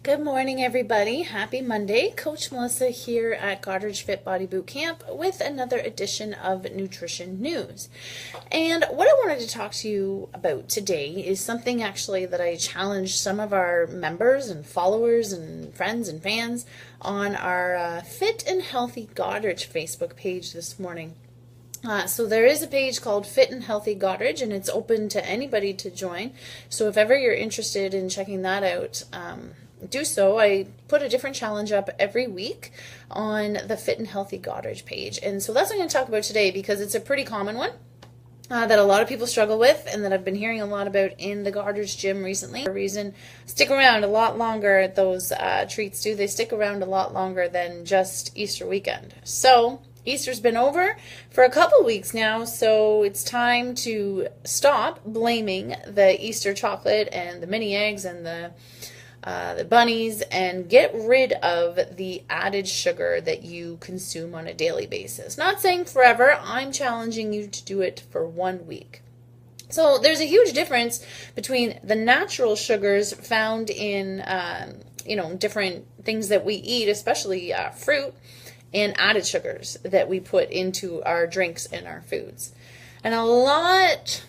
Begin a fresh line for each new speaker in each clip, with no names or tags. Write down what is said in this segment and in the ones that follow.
Good morning, everybody. Happy Monday. Coach Melissa here at Goddard's Fit Body Boot Camp with another edition of Nutrition News. And what I wanted to talk to you about today is something actually that I challenged some of our members and followers and friends and fans on our Fit and Healthy Goddard's Facebook page this morning. So there is a page called Fit and Healthy Goddard, and it's open to anybody to join. So if ever you're interested in checking that out, do so. I put a different challenge up every week on the Fit and Healthy Goddard page. And so that's what I'm going to talk about today because it's a pretty common one that a lot of people struggle with and that I've been hearing a lot about in the Goddard's gym recently. For a reason, stick around a lot longer. Those treats do. They stick around a lot longer than just Easter weekend. So Easter's been over for a couple weeks now, so it's time to stop blaming the Easter chocolate and the mini eggs and the bunnies and get rid of the added sugar that you consume on a daily basis. Not saying forever, I'm challenging you to do it for 1 week. So there's a huge difference between the natural sugars found in different things that we eat, especially fruit, and added sugars that we put into our drinks and our foods. And a lot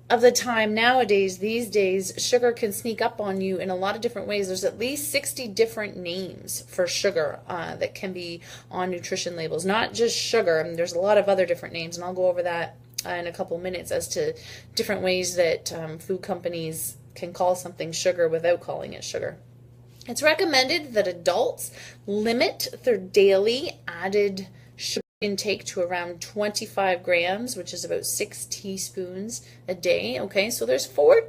of the time nowadays, these days, sugar can sneak up on you in a lot of different ways. There's at least 60 different names for sugar that can be on nutrition labels. Not just sugar, there's a lot of other different names, and I'll go over that in a couple minutes as to different ways that food companies can call something sugar without calling it sugar. It's recommended that adults limit their daily added sugar intake to around 25 grams, which is about 6 teaspoons a day. Okay, so there's 4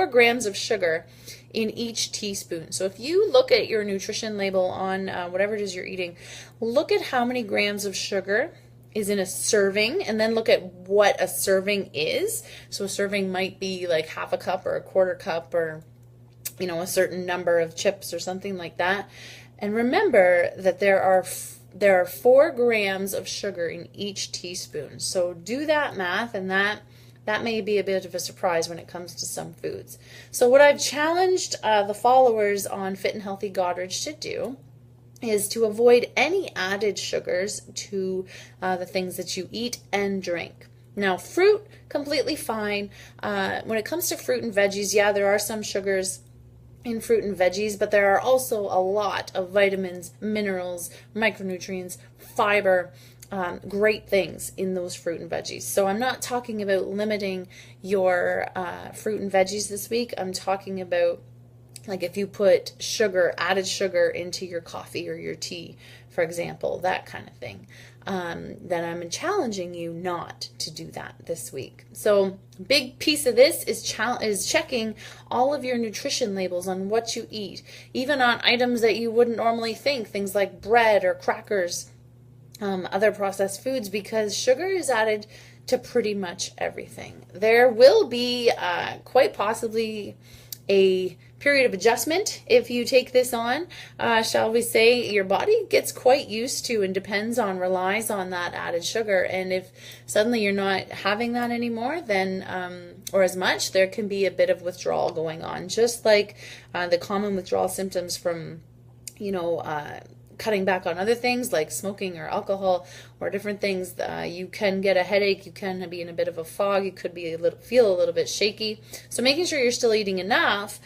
grams of sugar in each teaspoon. So if you look at your nutrition label on whatever it is you're eating, look at how many grams of sugar is in a serving, and then look at what a serving is. So a serving might be like half a cup or a quarter cup or a certain number of chips or something like that. And remember that there are 4 grams of sugar in each teaspoon. So do that math, and that may be a bit of a surprise when it comes to some foods. So what I've challenged the followers on Fit and Healthy Goddard to do is to avoid any added sugars to the things that you eat and drink. Now, fruit, completely fine. When it comes to fruit and veggies, yeah, there are some sugars in fruit and veggies, but there are also a lot of vitamins, minerals, micronutrients, fiber, great things in those fruit and veggies. So I'm not talking about limiting your fruit and veggies this week. I'm talking about like if you put added sugar into your coffee or your tea, for example, that kind of thing, then I'm challenging you not to do that this week. So big piece of this is checking all of your nutrition labels on what you eat, even on items that you wouldn't normally think, things like bread or crackers, other processed foods, because sugar is added to pretty much everything. There will be quite possibly a period of adjustment if you take this on, shall we say. Your body gets quite used to and relies on that added sugar, and if suddenly you're not having that anymore, then or as much, there can be a bit of withdrawal going on, just like the common withdrawal symptoms from cutting back on other things like smoking or alcohol or different things. You can get a headache, you can be in a bit of a fog, you could feel a little bit shaky. So making sure you're still eating enough,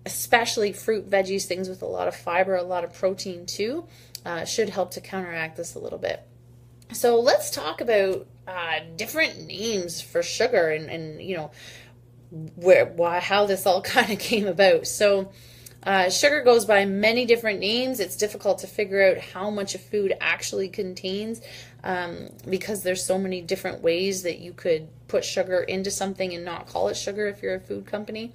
especially fruit, veggies, things with a lot of fiber, a lot of protein too, should help to counteract this a little bit. So let's talk about different names for sugar and how this all kind of came about. So sugar goes by many different names. It's difficult to figure out how much a food actually contains because there's so many different ways that you could put sugar into something and not call it sugar if you're a food company.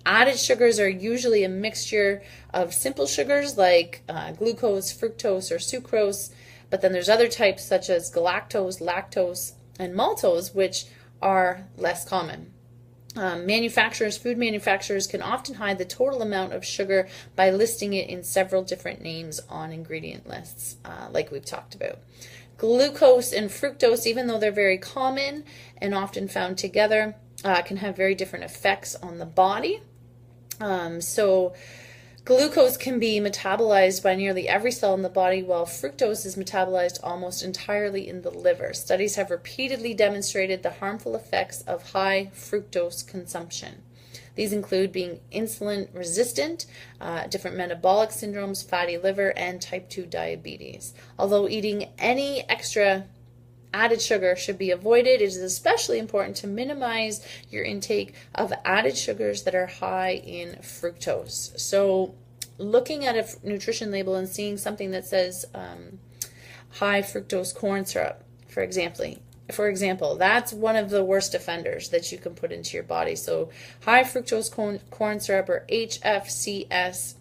Added sugars are usually a mixture of simple sugars like glucose, fructose, or sucrose, but then there's other types such as galactose, lactose, and maltose, which are less common. Food manufacturers can often hide the total amount of sugar by listing it in several different names on ingredient lists, like we've talked about. Glucose and fructose, even though they're very common and often found together, can have very different effects on the body. So glucose can be metabolized by nearly every cell in the body, while fructose is metabolized almost entirely in the liver. Studies have repeatedly demonstrated the harmful effects of high fructose consumption. These include being insulin resistant, different metabolic syndromes, fatty liver, and type 2 diabetes. Although eating any extra added sugar should be avoided, it is especially important to minimize your intake of added sugars that are high in fructose. So looking at a nutrition label and seeing something that says high fructose corn syrup, for example, that's one of the worst offenders that you can put into your body. So high fructose corn syrup, or HFCS,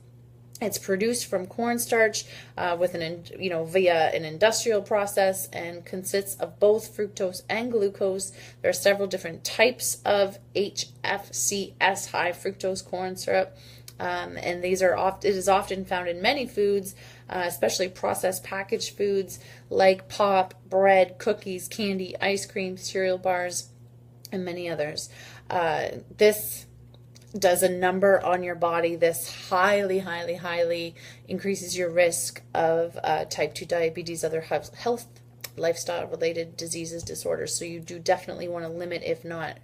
it's produced from cornstarch via an industrial process, and consists of both fructose and glucose. There are several different types of HFCS, high fructose corn syrup, and it is often found in many foods, especially processed packaged foods like pop, bread, cookies, candy, ice cream, cereal bars, and many others. This does a number on your body. This highly increases your risk of type 2 diabetes, other health, lifestyle related diseases, disorders. So you do definitely want to limit, if not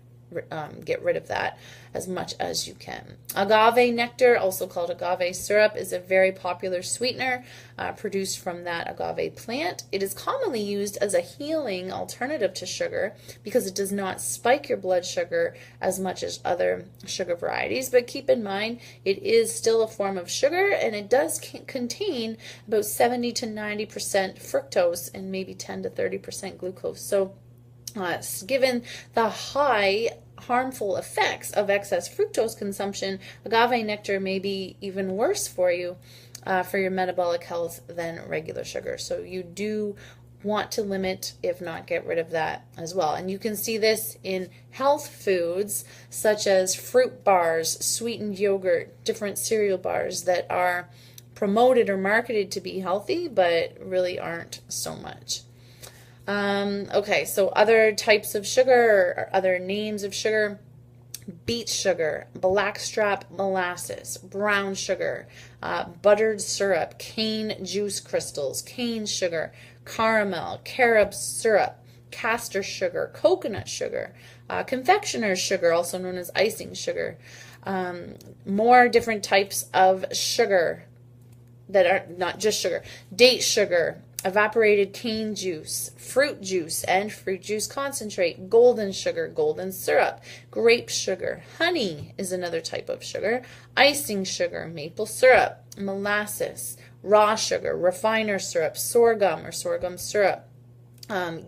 get rid of that as much as you can. Agave nectar, also called agave syrup, is a very popular sweetener produced from that agave plant. It is commonly used as a healing alternative to sugar because it does not spike your blood sugar as much as other sugar varieties, but keep in mind it is still a form of sugar, and it does contain about 70 to 90% fructose and maybe 10 to 30% glucose. So given the high harmful effects of excess fructose consumption, agave nectar may be even worse for you, for your metabolic health, than regular sugar. So you do want to limit, if not get rid of that as well. And you can see this in health foods such as fruit bars, sweetened yogurt, different cereal bars that are promoted or marketed to be healthy but really aren't so much. Okay, so other types of sugar, or other names of sugar: beet sugar, blackstrap molasses, brown sugar, buttered syrup, cane juice crystals, cane sugar, caramel, carob syrup, castor sugar, coconut sugar, confectioner's sugar, also known as icing sugar. More different types of sugar that are not just sugar: date sugar, evaporated cane juice, fruit juice and fruit juice concentrate, golden sugar, golden syrup, grape sugar, honey is another type of sugar, icing sugar, maple syrup, molasses, raw sugar, refiner syrup, sorghum or sorghum syrup,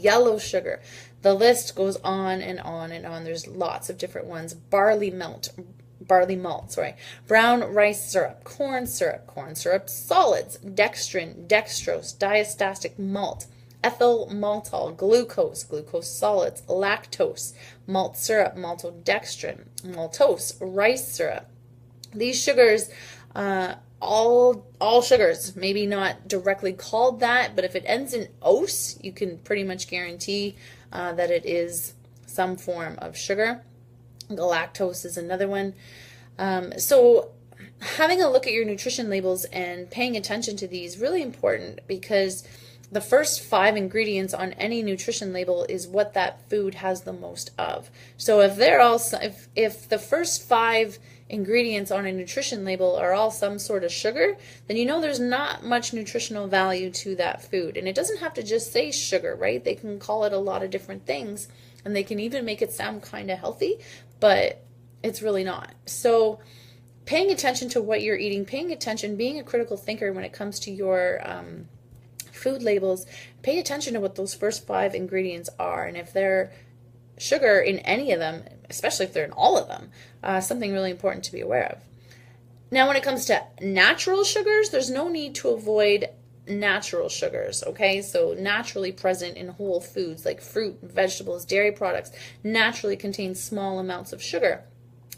yellow sugar. The list goes on and on and on. There's lots of different ones. Barley malt, brown rice syrup, corn syrup solids, dextrin, dextrose, diastatic malt, ethyl maltol, glucose solids, lactose, malt syrup, maltodextrin, maltose, rice syrup. These sugars, all sugars, maybe not directly called that, but if it ends in ose, you can pretty much guarantee that it is some form of sugar. Galactose is another one. So having a look at your nutrition labels and paying attention to these, really important, because the first 5 ingredients on any nutrition label is what that food has the most of. So if the first 5 ingredients on a nutrition label are all some sort of sugar, then you know there's not much nutritional value to that food. And it doesn't have to just say sugar, right? They can call it a lot of different things, and they can even make it sound kind of healthy, but it's really not. So paying attention to what you're eating, being a critical thinker when it comes to your food labels, pay attention to what those first 5 ingredients are, and if they're sugar in any of them, especially if they're in all of them, something really important to be aware of. Now, when it comes to natural sugars, there's no need to avoid natural sugars, okay? So naturally present in whole foods like fruit, vegetables, dairy products naturally contain small amounts of sugar.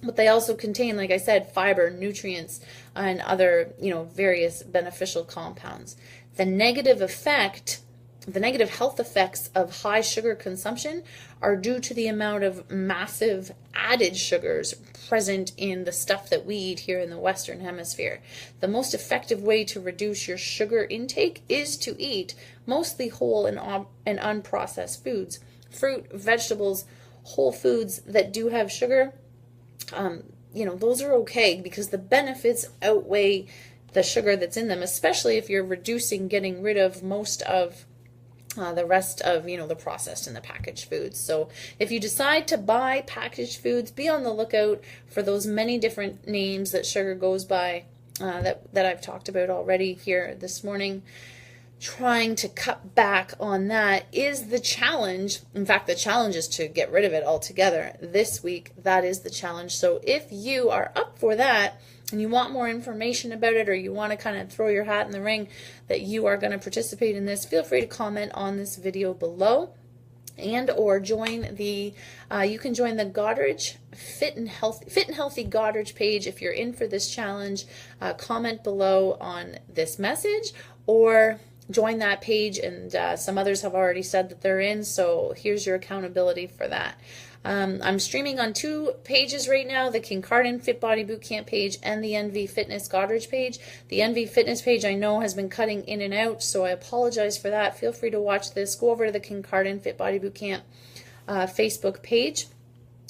But they also contain, like I said, fiber, nutrients, and other, various beneficial compounds. The negative effect the negative health effects of high sugar consumption are due to the amount of massive added sugars present in the stuff that we eat here in the Western Hemisphere. The most effective way to reduce your sugar intake is to eat mostly whole and unprocessed foods. Fruit, vegetables, whole foods that do have sugar, those are okay because the benefits outweigh the sugar that's in them, especially if you're getting rid of most of the rest of, the processed and the packaged foods. So if you decide to buy packaged foods, be on the lookout for those many different names that sugar goes by that I've talked about already here this morning. Trying to cut back on that is the challenge. In fact, the challenge is to get rid of it altogether this week. That is the challenge. So if you are up for that and you want more information about it, or you want to kind of throw your hat in the ring that you are going to participate in this, feel free to comment on this video below, and or join the you can join the Goddard Fit and Healthy Goddard page if you're in for this challenge. Comment below on this message, or join that page, and some others have already said that they're in, so here's your accountability for that. I'm streaming on 2 pages right now, the Kincardine Fit Body Bootcamp page and the NV Fitness Goddard page. The NV Fitness page I know has been cutting in and out, so I apologize for that. Feel free to watch this. Go over to the Kincardine Fit Body Bootcamp Facebook page,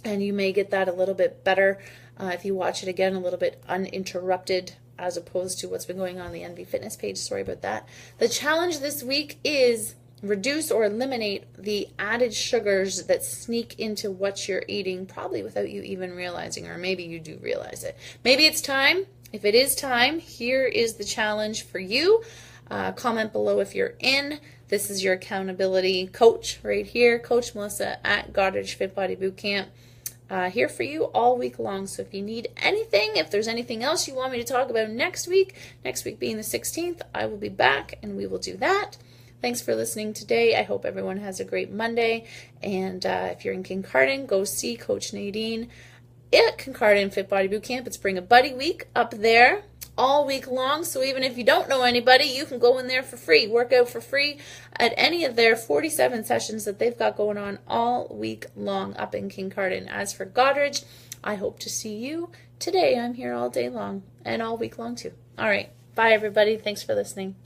and you may get that a little bit better if you watch it again, a little bit uninterrupted, as opposed to what's been going on the NV Fitness page. Sorry about that. The challenge this week is reduce or eliminate the added sugars that sneak into what you're eating, probably without you even realizing, or maybe you do realize it. Maybe it's time. If it is time, here is the challenge for you. Comment below if you're in. This is your accountability coach right here, Coach Melissa at Goddard Fit Body Bootcamp. Here for you all week long. So if you need anything, if there's anything else you want me to talk about next week being the 16th, I will be back and we will do that. Thanks for listening today. I hope everyone has a great Monday. And if you're in Kincardine, go see Coach Nadine at Kincardine Fit Body Bootcamp. It's Bring a Buddy Week up there all week long. So even if you don't know anybody, you can go in there for free, work out for free at any of their 47 sessions that they've got going on all week long up in Kincardine. As for Goddard, I hope to see you today. I'm here all day long and all week long too. All right. Bye, everybody. Thanks for listening.